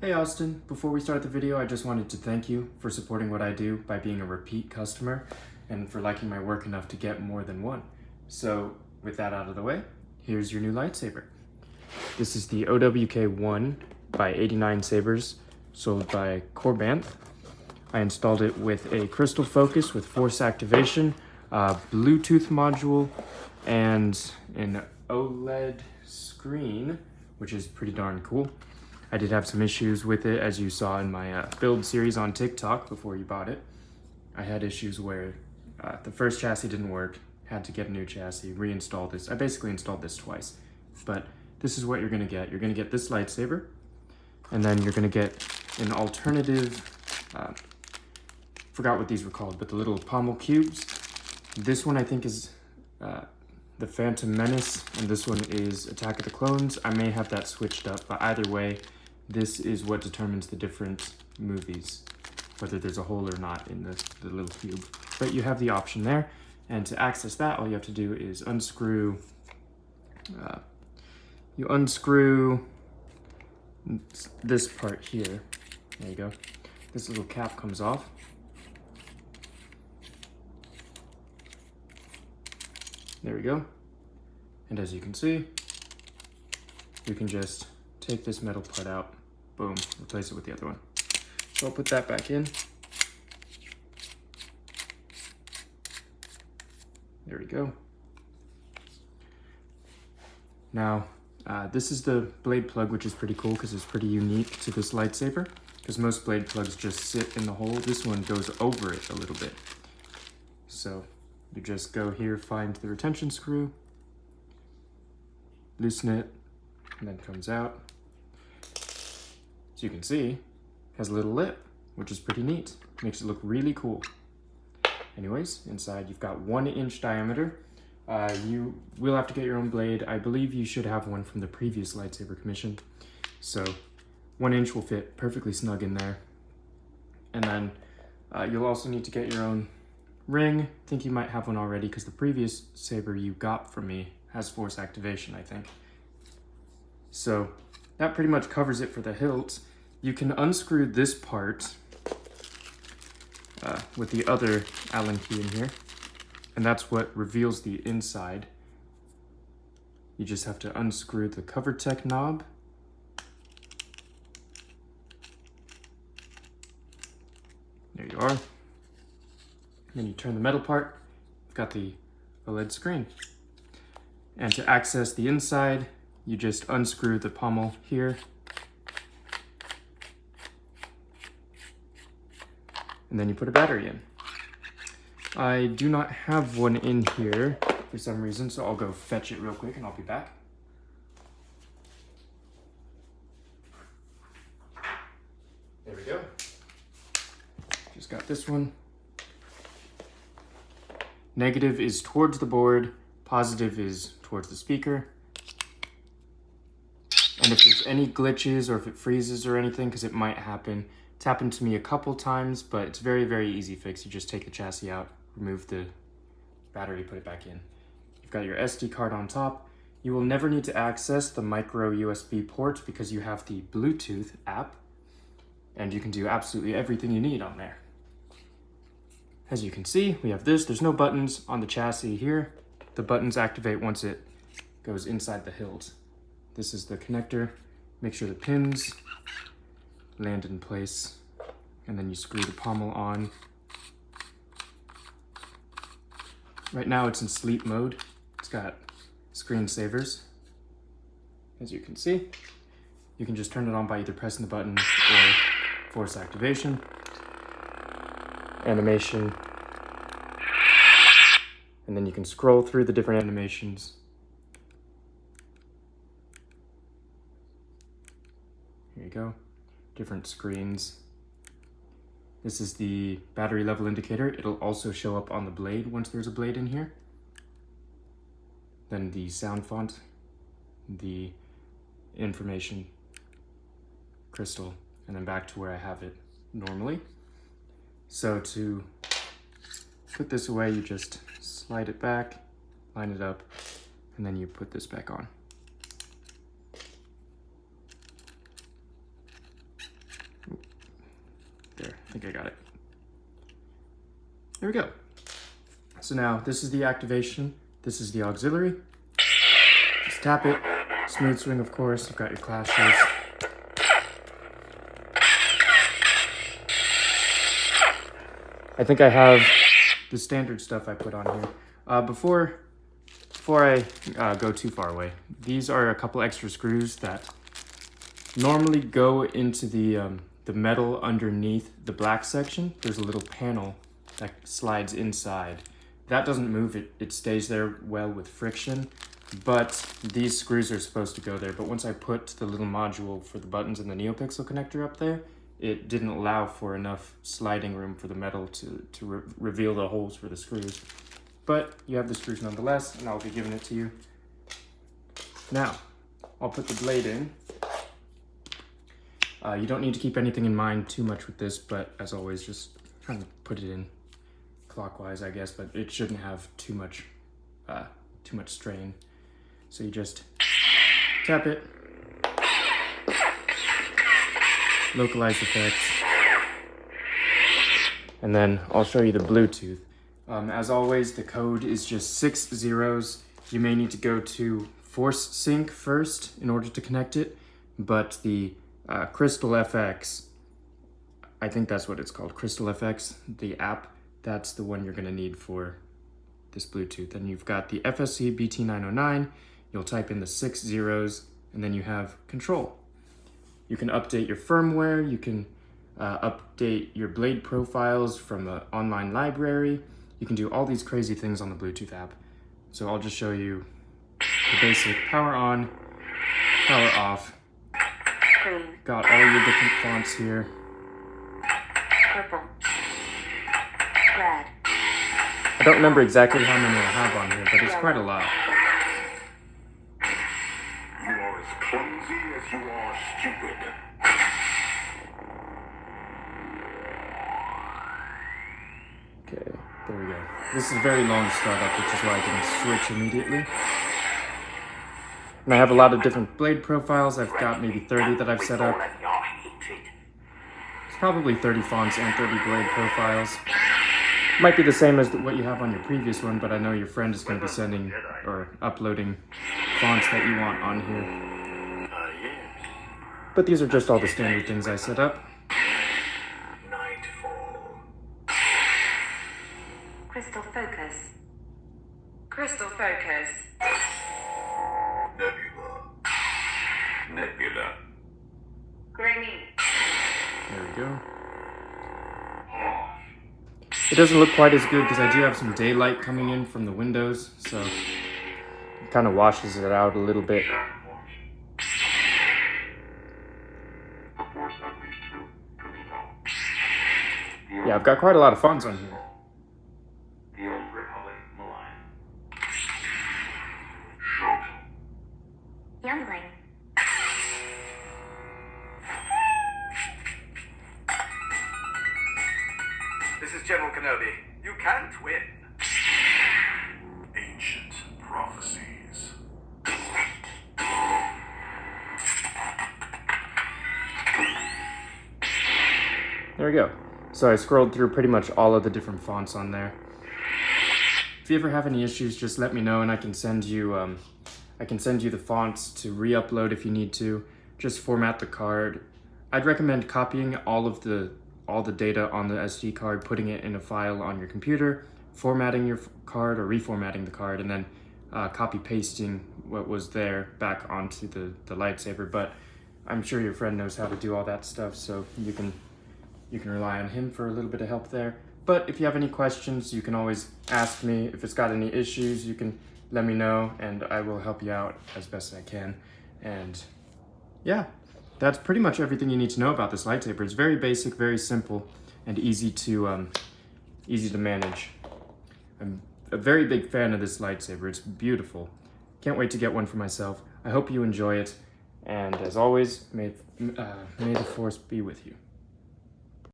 Hey Austin, before we start the video, I just wanted to thank you for supporting what I do by being a repeat customer and for liking my work enough to get more than one. So with that out of the way, here's your new lightsaber. This is the OWK1 by 89 Sabers, sold by Corbanth. I installed it with a CrystalFX with force activation, a Bluetooth module, and an OLED screen, which is pretty darn cool. I did have some issues with it, as you saw in my build series on TikTok before you bought it. I had issues where the first chassis didn't work, had to get a new chassis, reinstall this. I basically installed this twice, but this is what you're gonna get. You're gonna get this lightsaber, and then you're gonna get an alternative, forgot what these were called, but the little pommel cubes. This one I think is the Phantom Menace, and this one is Attack of the Clones. I may have that switched up, but either way, this is what determines the different movies, whether there's a hole or not in the little cube. But you have the option there, and to access that, all you have to do is unscrew, you unscrew this part here. There you go. This little cap comes off. There we go. And as you can see, you can just take this metal part out, boom, replace it with the other one. So I'll put that back in. There we go. Now, this is the blade plug, which is pretty cool because it's pretty unique to this lightsaber, because most blade plugs just sit in the hole. This one goes over it a little bit. So you just go here, find the retention screw, loosen it, and then comes out. As you can see, has a little lip, which is pretty neat. Makes it look really cool. Anyways, inside you've got 1 inch diameter. You will have to get your own blade. I believe you should have one from the previous lightsaber commission. So 1 inch will fit perfectly snug in there. And then you'll also need to get your own ring. I think you might have one already because the previous saber you got from me has force activation, I think. So that pretty much covers it for the hilt. You can unscrew this part with the other Allen key in here, and that's what reveals the inside. You just have to unscrew the cover tech knob. There you are. Then you turn the metal part, you've got the OLED screen. And to access the inside, you just unscrew the pommel here. And then you put a battery in. I do not have one in here for some reason, so I'll go fetch it real quick and I'll be back. There we go. Just got this one. Negative is towards the board, positive is towards the speaker. And if there's any glitches or if it freezes or anything, because it might happen, it's happened to me a couple times, but it's very, very easy fix. You just take the chassis out, remove the battery, put it back in. You've got your SD card on top. You will never need to access the micro USB port because you have the Bluetooth app, and you can do absolutely everything you need on there. As you can see, we have this. There's no buttons on the chassis here. The buttons activate once it goes inside the hilt. This is the connector. Make sure the pins land in place, and then you screw the pommel on. Right now it's in sleep mode. It's got screensavers. As you can see, you can just turn it on by either pressing the button or force activation. Animation, and then you can scroll through the different animations. Here you go, different screens. This is the battery level indicator. It'll also show up on the blade once there's a blade in here. Then the sound font, the information crystal, and then back to where I have it normally. So to put this away, you just slide it back, line it up, and then you put this back on. think I got it. There we go. So now this is the activation. This is the auxiliary. Just tap it. Smooth swing, of course. You've got your clashes. I think I have the standard stuff I put on here. Before I go too far away, these are a couple extra screws that normally go into the metal underneath the black section. There's a little panel that slides inside. That doesn't move, it stays there well with friction, but these screws are supposed to go there. But once I put the little module for the buttons and the NeoPixel connector up there, it didn't allow for enough sliding room for the metal to reveal the holes for the screws. But you have the screws nonetheless, and I'll be giving it to you. Now, I'll put the blade in. You don't need to keep anything in mind too much with this, but as always, just kind of put it in clockwise, I guess, but it shouldn't have too much strain. So you just tap it, localize effects, and then I'll show you the Bluetooth. As always, the code is just 6 zeros. You may need to go to ForceSync first in order to connect it, but the CrystalFX, I think that's what it's called, CrystalFX, the app, that's the one you're going to need for this Bluetooth. And you've got the FSC BT909, you'll type in the 6 zeros, and then you have control. You can update your firmware, you can update your blade profiles from an online library. You can do all these crazy things on the Bluetooth app. So I'll just show you the basic power on, power off. Got all your different fonts here. Purple. Red. I don't remember exactly how many I have on here, but it's quite a lot. You are as clumsy as you are stupid. Okay, there we go. This is a very long startup, which is why I didn't switch immediately. And I have a lot of different blade profiles. I've got maybe 30 that I've set up. It's probably 30 fonts and 30 blade profiles. Might be the same as what you have on your previous one, but I know your friend is going to be sending or uploading fonts that you want on here. But these are just all the standard things I set up. CrystalFX. CrystalFX. Nebula. Green. There we go. It doesn't look quite as good because I do have some daylight coming in from the windows, so it kind of washes it out a little bit. Yeah, I've got quite a lot of fonts on here. Youngling. This is General Kenobi. You can't win. Ancient prophecies. There we go. So I scrolled through pretty much all of the different fonts on there. If you ever have any issues, just let me know and I can send you the fonts to re-upload if you need to. Just format the card. I'd recommend copying all the data on the SD card, putting it in a file on your computer, formatting your card or reformatting the card, and then copy pasting what was there back onto the Lightsaber. But I'm sure your friend knows how to do all that stuff, so you can rely on him for a little bit of help there. But if you have any questions, you can always ask me. If it's got any issues, you can let me know and I will help you out as best I can. And yeah, that's pretty much everything you need to know about this lightsaber. It's very basic, very simple, and easy to manage. I'm a very big fan of this lightsaber. It's beautiful. Can't wait to get one for myself. I hope you enjoy it. And as always, may the Force be with you.